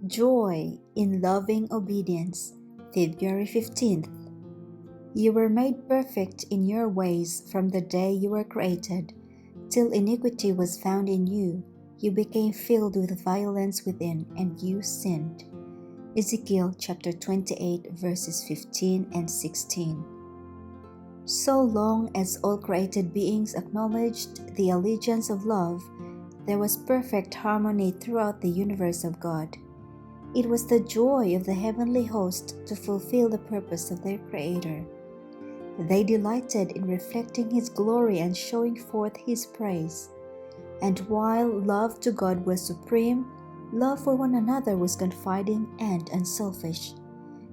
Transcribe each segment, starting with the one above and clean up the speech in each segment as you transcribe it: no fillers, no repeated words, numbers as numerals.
Joy in Loving Obedience, February 15th. You were made perfect in your ways from the day you were created. Till iniquity was found in you, you became filled with violence within, and you sinned. Ezekiel chapter 28 verses 15 and 16. So long as all created beings acknowledged the allegiance of love, there was perfect harmony throughout the universe of God. It was the joy of the heavenly host to fulfill the purpose of their Creator. They delighted in reflecting His glory and showing forth His praise. And while love to God was supreme, love for one another was confiding and unselfish.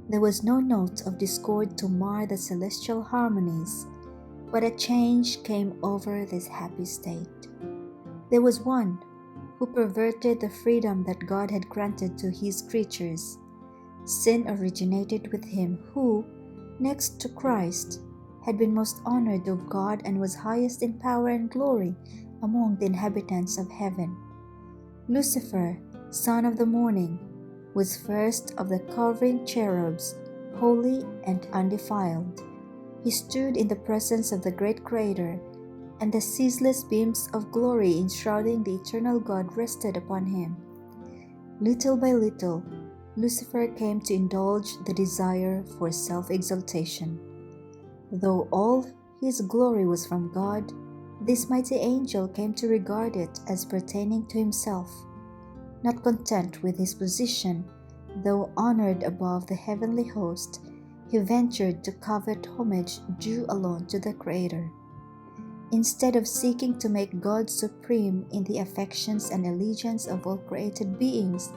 There was no note of discord to mar the celestial harmonies, but a change came over this happy state. There was one who perverted the freedom that God had granted to His creatures. Sin originated with him who, next to Christ, had been most honored of God and was highest in power and glory among the inhabitants of heaven. Lucifer, son of the morning, was first of the covering cherubs, holy and undefiled. He stood in the presence of the great Creator, and the ceaseless beams of glory enshrouding the eternal God rested upon him. Little by little, Lucifer came to indulge the desire for self-exaltation. Though all his glory was from God, this mighty angel came to regard it as pertaining to himself. Not content with his position, though honored above the heavenly host, he ventured to covet homage due alone to the Creator. Instead of seeking to make God supreme in the affections and allegiance of all created beings,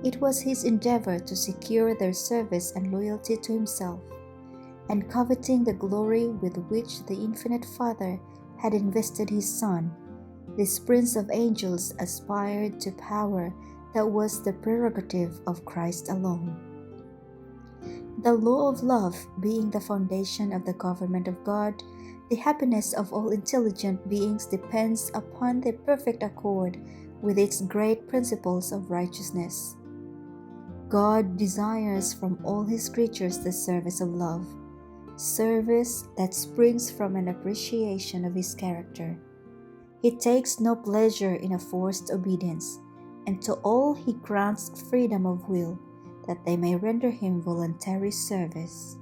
it was his endeavor to secure their service and loyalty to himself. And coveting the glory with which the infinite Father had invested his Son, this prince of angels aspired to power that was the prerogative of Christ alone. The law of love being the foundation of the government of God, the happiness of all intelligent beings depends upon the perfect accord with its great principles of righteousness. God desires from all His creatures the service of love, service that springs from an appreciation of His character. He takes no pleasure in a forced obedience, and to all He grants freedom of will, that they may render Him voluntary service.